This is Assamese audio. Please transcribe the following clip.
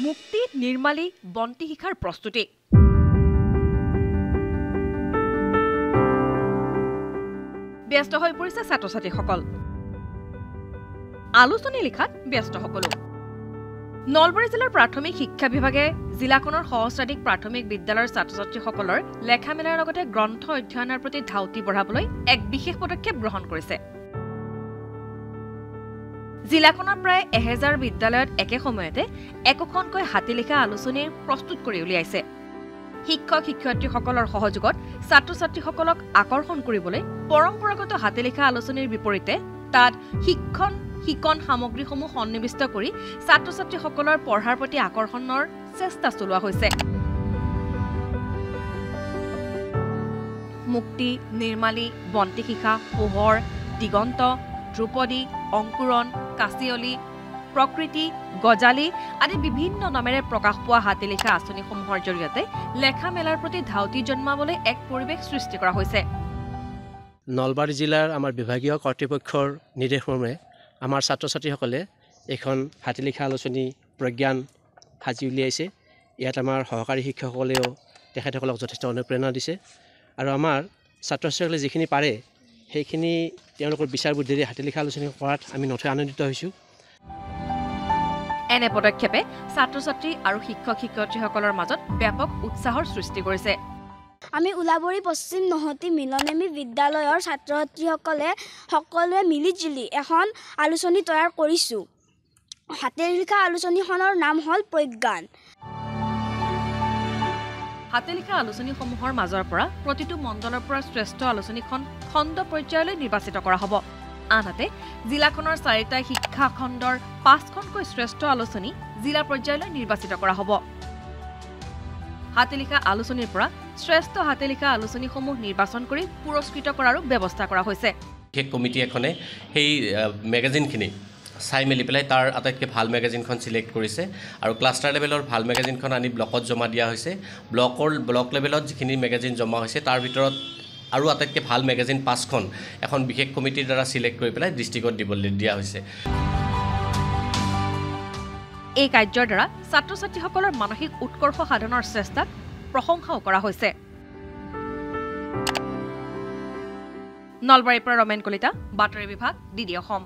মুক্তি নিৰ্মালী বন্তি শিখাৰ প্ৰস্তুতি ব্যস্ত হৈ পৰিছে ছাত্ৰ-ছাত্ৰীসকল আলোচনী লিখাত ব্যস্ত সকলো নলবাৰী জিলাৰ প্ৰাথমিক শিক্ষা বিভাগে জিলাখনৰ সহস্ৰাধিক প্ৰাথমিক বিদ্যালয়ৰ ছাত্ৰ-ছাত্ৰীসকলৰ লেখা মেলাৰ লগতে গ্ৰন্থ অধ্যয়নৰ প্ৰতি ধাউতি বঢ়াবলৈ এক বিশেষ পদক্ষেপ গ্ৰহণ কৰিছে জিলাখনৰ প্ৰায় 1000 বিদ্যালয়ত একে সময়তে একোখনকৈ হাতী লিখা আলোচনী প্ৰস্তুত কৰি উলিয়াইছে শিক্ষক শিক্ষয়িত্ৰীসকলৰ সহযোগত ছাত্ৰ-ছাত্ৰীসকলক আকৰ্ষণ কৰিবলৈ পৰম্পৰাগত হাতী লিখা আলোচনীৰ বিপৰীতে তাত শিক্ষণ সামগ্ৰীসমূহ সন্নিৱিষ্ট কৰি ছাত্ৰ-ছাত্ৰীসকলৰ পঢ়াৰ প্ৰতি আকৰ্ষণৰ চেষ্টা চলোৱা হৈছে মুক্তি নিৰ্মালী বন্তি শিখা পোহৰ দিগন্ত ধ্ৰুপদী অংকুৰণ কাচিয়লী প্ৰকৃতি গজালি আদি বিভিন্ন নামেৰে প্ৰকাশ পোৱা হাতী লিখা আঁচনিসমূহৰ জৰিয়তে লেখা মেলাৰ প্ৰতি ধাউতি জন্মাবলৈ এক পৰিৱেশ সৃষ্টি কৰা হৈছে নলবাৰী জিলাৰ আমাৰ বিভাগীয় কৰ্তৃপক্ষৰ নিৰ্দেশমৰ্মে আমাৰ ছাত্ৰ-ছাত্ৰীসকলে এখন হাতী লিখা আলোচনী প্ৰজ্ঞান সাজি উলিয়াইছে ইয়াত আমাৰ সহকাৰী শিক্ষকসকলেও তেখেতসকলক যথেষ্ট অনুপ্ৰেৰণা দিছে আৰু আমাৰ ছাত্ৰ-ছাত্ৰীসকলে যিখিনি পাৰে সেইখিনি তেওঁলোকৰ বিচাৰ বুদ্ধিৰে হাতী লিখা আলোচনী কৰাত আমি নথৈ আনন্দিত হৈছোঁ এনে পদক্ষেপে ছাত্ৰ-ছাত্ৰী আৰু শিক্ষক শিক্ষয়িত্ৰীসকলৰ মাজত ব্যাপক উৎসাহৰ সৃষ্টি কৰিছে আমি উলাবৰী পশ্চিম নহতি মিলনেমী বিদ্যালয়ৰ ছাত্ৰ-ছাত্ৰীসকলে সকলোৱে মিলিজুলি এখন আলোচনী তৈয়াৰ কৰিছোঁ হাতী লিখা আলোচনীখনৰ নাম হ'ল প্ৰজ্ঞান হাতী লিখা আলোচনীসমূহৰ মাজৰ পৰা প্ৰতিটো মণ্ডলৰ পৰা শ্ৰেষ্ঠ আলোচনীখন খণ্ড পৰ্যায়লৈ নিৰ্বাচিত কৰা হ'ব আনহাতে জিলাখনৰ 4টা শিক্ষা খণ্ডৰ 5খনকৈ শ্ৰেষ্ঠ আলোচনী জিলা পৰ্যায়লৈ নিৰ্বাচিত কৰা হ'ব হাতী লিখা আলোচনীৰ পৰা শ্ৰেষ্ঠ হাতী লিখা আলোচনীসমূহ নিৰ্বাচন কৰি পুৰস্কৃত কৰাৰো ব্যৱস্থা কৰা হৈছে বিশেষ কমিটি এখনে সেই মেগাজিনখিনি চাই মেলি পেলাই তাৰ আটাইতকৈ ভাল মেগাজিনখন সিলেক্ট কৰিছে আৰু ক্লাষ্টাৰ লেভেলৰ ভাল মেগাজিনখন আনি ব্লকত জমা দিয়া হৈছে ব্লক লেভেলত যিখিনি মেগাজিন জমা হৈছে তাৰ ভিতৰত আৰু আটাইতকৈ ভাল মেগাজিন 5খন এখন বিশেষ কমিটিৰ দ্বাৰা সিলেক্ট কৰি পেলাই ডিষ্ট্ৰিক্টত দিবলৈ দিয়া হৈছে এই কাৰ্যৰ দ্বাৰা ছাত্ৰ-ছাত্ৰীসকলৰ মানসিক উৎকৰ্ষ সাধনৰ চেষ্টাত প্ৰশংসাও কৰা হৈছে নলবাৰীৰ পৰা ৰমেন কলিতা বাতৰি বিভাগ DD অসম